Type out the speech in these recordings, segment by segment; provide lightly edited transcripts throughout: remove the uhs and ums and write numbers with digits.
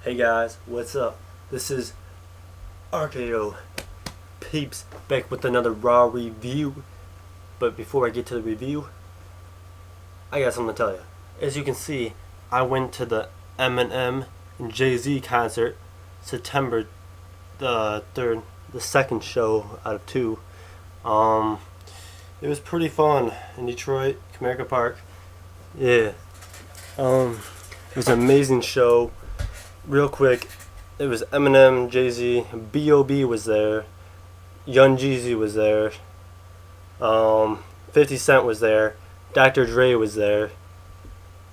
Hey guys, what's up? This is RKO Peeps back with another Raw review. But before I get to the review, I got something to tell you. As you can see, I went to the Eminem and Jay-Z concert September the 3rd, the second show out of two. It was pretty fun in Detroit, Comerica Park. Yeah. It was an amazing show. Real quick, it was Eminem, Jay-Z, B.O.B. was there, Young Jeezy was there, 50 Cent was there, Dr. Dre was there,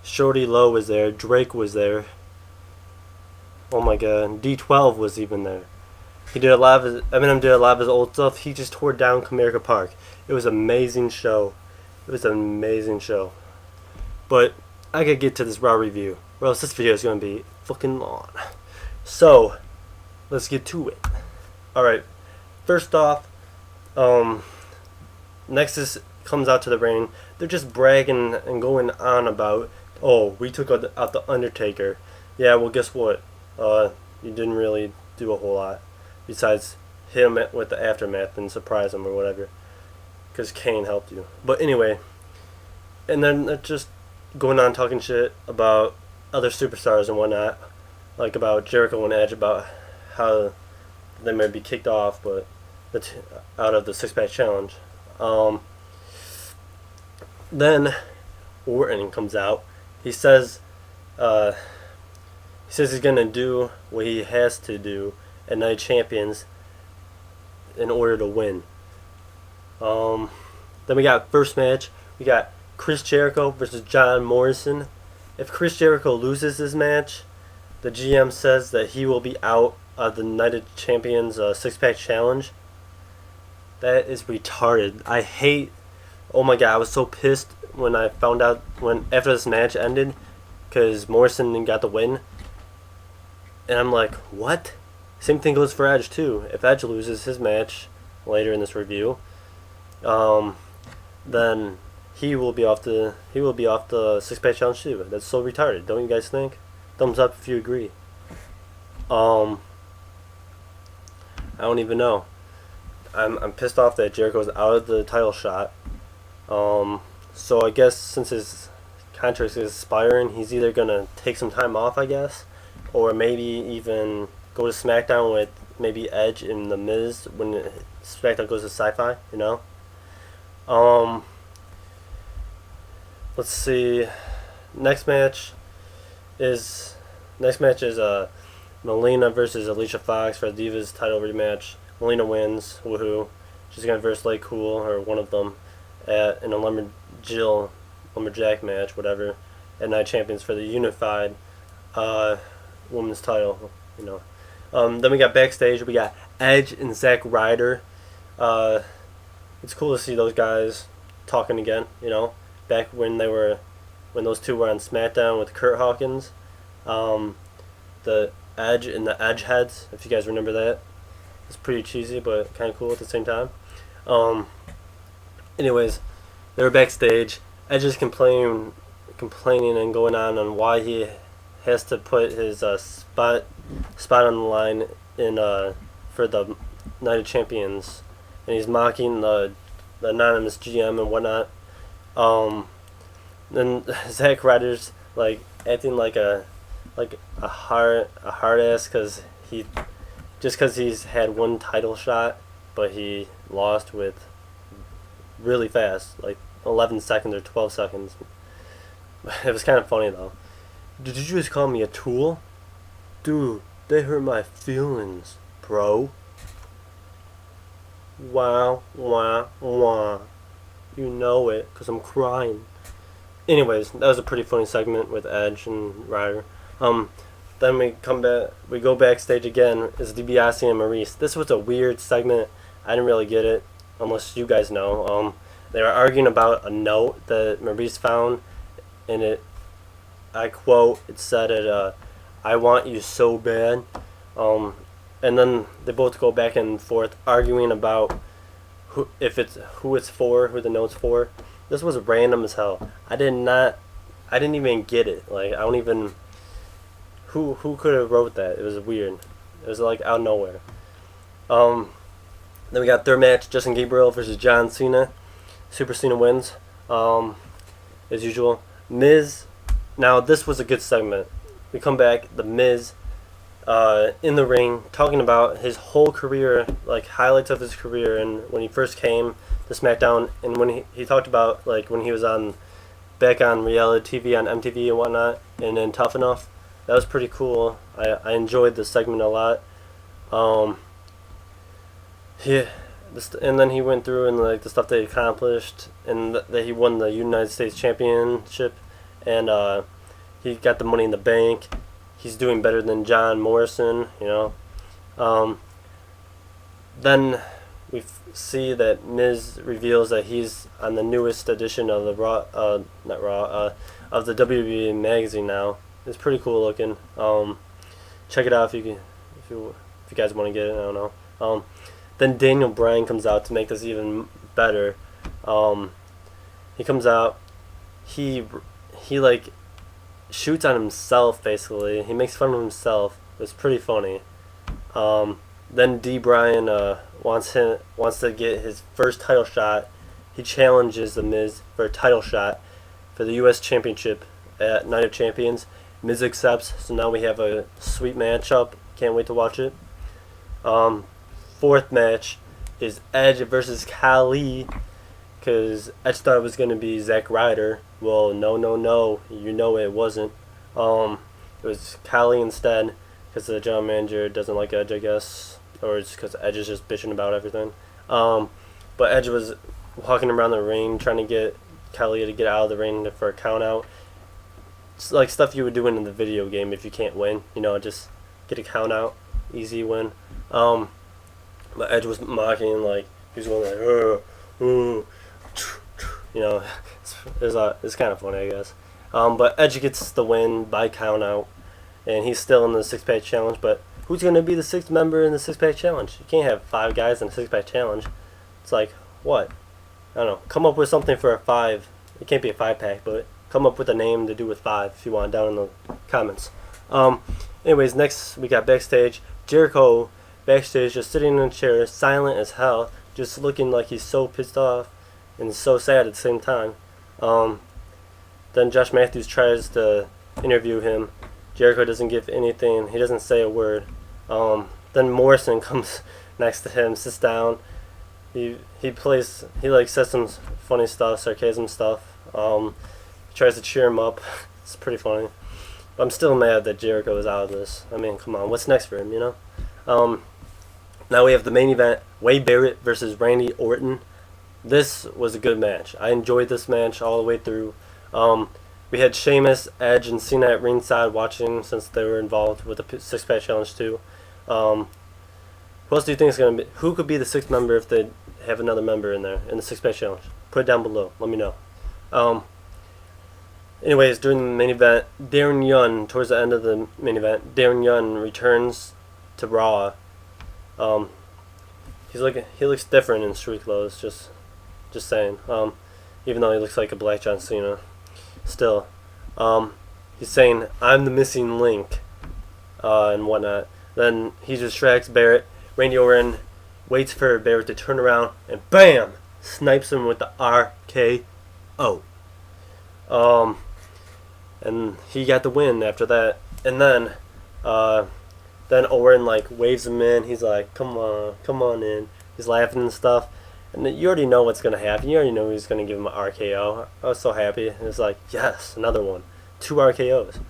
Shorty Low was there, Drake was there. Oh my god, D12 was even there. Eminem did a lot of his old stuff. He just tore down Comerica Park. It was an amazing show. But I gotta get to this Raw review, or else this video is gonna be fucking long. So, let's get to it. Alright, first off, Nexus comes out to the ring. They're just bragging and going on about, oh, we took out the Undertaker. Yeah, well, guess what? You didn't really do a whole lot besides hit him with the aftermath and surprise him or whatever, because Kane helped you. But anyway, and then they're just going on talking shit about other superstars and whatnot, like about Jericho and Edge, about how they may be kicked off, but out of the six-pack challenge. Then Orton comes out. He says he's gonna do what he has to do at Night Champions in order to win. Then we got first match. We got Chris Jericho versus John Morrison. If Chris Jericho loses this match, the GM says that he will be out of the United Champions six-pack challenge. That is retarded. Oh my god, I was so pissed when I found out after this match ended, because Morrison got the win. And I'm like, what? Same thing goes for Edge too. If Edge loses his match later in this review, then he will be off the six-pack challenge too. That's so retarded, don't you guys think? Thumbs up if you agree. I don't even know. I'm pissed off that Jericho's out of the title shot. So I guess since his contract is expiring, he's either gonna take some time off, I guess, or maybe even go to SmackDown with maybe Edge and The Miz when SmackDown goes to Sci-Fi. You know. Let's see. Next match is Melina versus Alicia Fox for the Divas title rematch. Melina wins. Woohoo! She's gonna verse Lake Cool or one of them in a lumberjack match, whatever, at Night Champions for the unified women's title. You know. Then we got backstage. We got Edge and Zack Ryder. It's cool to see those guys talking again. You know. Back when those two were on SmackDown with Kurt Hawkins, the Edge and the Edgeheads, if you guys remember that. It's pretty cheesy, but kind of cool at the same time. Anyways, they were backstage. Edge is complaining and going on why he has to put his spot on the line for the Night of Champions, and he's mocking the anonymous GM and whatnot. Then Zack Ryder's like acting like a hard ass because he's had one title shot, but he lost with really fast, like 11 seconds or 12 seconds. It was kind of funny though. Did you just call me a tool? Dude, they hurt my feelings, bro. Wow, wah, wah. You know it, because I'm crying. Anyways, that was a pretty funny segment with Edge and Ryder. Then we go backstage again. It's DiBiase and Maurice. This was a weird segment. I didn't really get it, unless you guys know. They were arguing about a note that Maurice found, and I quote, it said, I want you so bad. And then they both go back and forth arguing about who the note's for. This was random as hell. I didn't even get it. Like, I don't even. who could have wrote that? It was weird. It was like out of nowhere. Um, then we got third match: Justin Gabriel versus John Cena. Super Cena wins. As usual. Miz. Now this was a good segment. We come back. The Miz. In the ring, talking about his whole career, like highlights of his career, and when he first came to SmackDown, and when he talked about like when he was back on reality TV on MTV and whatnot, and then Tough Enough. That was pretty cool. I enjoyed this segment a lot. Yeah, and then he went through and like the stuff that he accomplished, and that he won the United States Championship, and he got the Money in the Bank. He's doing better than John Morrison, you know. Then we see that Miz reveals that he's on the newest edition of the of the WWE magazine now. It's pretty cool looking. Check it out if you guys want to get it. I don't know. Then D.Bryan comes out to make this even better. He comes out. He like shoots on himself, basically. He makes fun of himself. It's pretty funny. Then D.Bryan wants to get his first title shot. He challenges The Miz for a title shot for the U.S. Championship at Night of Champions. Miz accepts, so now we have a sweet matchup. Can't wait to watch it. Fourth match is Edge versus Khali, because Edge thought it was going to be Zack Ryder. Well, no, you know it wasn't. It was Khali instead, because the general manager doesn't like Edge, I guess, or it's because Edge is just bitching about everything. But Edge was walking around the ring trying to get Khali to get out of the ring for a count out. It's like stuff you would do in the video game if you can't win, you know, just get a count out, easy win. But Edge was mocking, like he was going like, you know, it's kind of funny, I guess. But Edge gets the win by count out, and he's still in the six-pack challenge. But who's going to be the sixth member in the six-pack challenge? You can't have 5 guys in a six-pack challenge. It's like, what? I don't know. Come up with something for a 5. It can't be a 5-pack, but come up with a name to do with 5 if you want, down in the comments. Anyways, next we got backstage. Jericho backstage, just sitting in a chair, silent as hell, just looking like he's so pissed off and so sad at the same time. Then Josh Matthews tries to interview him. Jericho doesn't give anything. He doesn't say a word. Then Morrison comes next to him, sits down. He like says some funny stuff, sarcasm stuff. Tries to cheer him up. It's pretty funny. But I'm still mad that Jericho is out of this. I mean, come on, what's next for him, you know? Now we have the main event: Wade Barrett versus Randy Orton. This was a good match. I enjoyed this match all the way through. We had Sheamus, Edge, and Cena at ringside watching, since they were involved with the six-pack challenge too. Who else do you think is going to be? Who could be the sixth member if they have another member in there in the six-pack challenge? Put it down below. Let me know. Anyways, during the main event, Darren Young, towards the end of the main event, Darren Young returns to Raw. He looks different in street clothes. Just saying. Even though he looks like a black John Cena, still. He's saying, "I'm the missing link," and whatnot. Then he distracts Barrett. Randy Orton waits for Barrett to turn around, and BAM! Snipes him with the RKO. And he got the win after that. And then Orton like waves him in. He's like, come on in. He's laughing and stuff. And you already know what's going to happen. You already know he's going to give him an RKO. I was so happy. And it's like, yes, another one. 2 RKOs.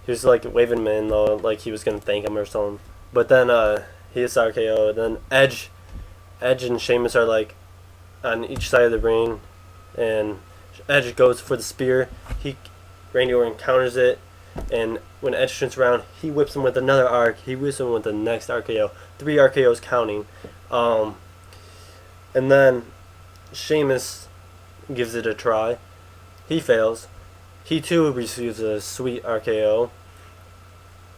He was like waving him in, though, like he was going to thank him or something. But then he hits RKO. Then Edge and Sheamus are like on each side of the ring. And Edge goes for the spear. Randy Orton counters it. And when Edge turns around, he whips him with another arc. He whips him with the next RKO. 3 RKOs counting. And then Sheamus gives it a try. He fails. He too receives a sweet RKO.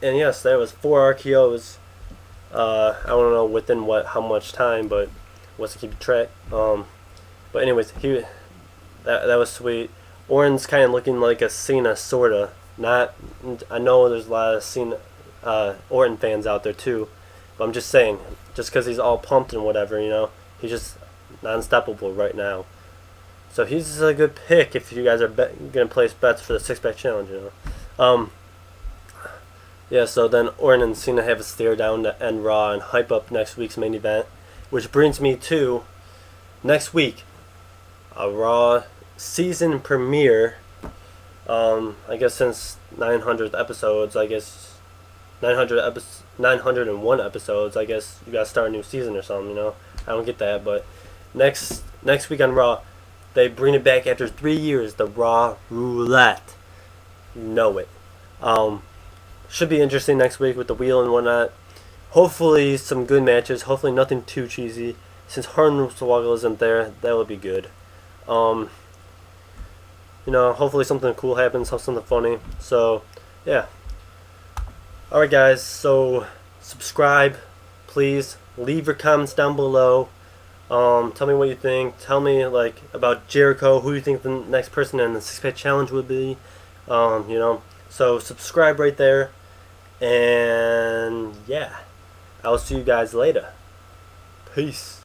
And yes, that was 4 RKOs. I don't know within how much time, but wasn't keeping track. But anyways, that was sweet. Orton's kind of looking like a Cena, sorta. Not, I know there's a lot of Orton fans out there too, but I'm just saying, just because he's all pumped and whatever, he's just non-stoppable right now. So he's a good pick if you guys are gonna place bets for the six-pack challenge, Yeah, so then Orton and Cena have a stare down to end Raw and hype up next week's main event, which brings me to next week, a Raw season premiere. I guess since 900 episodes, 901 episodes, I guess you gotta start a new season or something, I don't get that, but next week on Raw, they bring it back after 3 years, the Raw Roulette. You know it. Should be interesting next week with the wheel and whatnot. Hopefully some good matches. Hopefully nothing too cheesy. Since Hornswoggle isn't there, that would be good. Hopefully something cool happens, something funny. So, yeah. Alright guys, so subscribe, please. Leave your comments down below. Tell me what you think. Tell me about Jericho, who you think the next person in the six-pack challenge would be. So subscribe right there. And yeah, I'll see you guys later. Peace.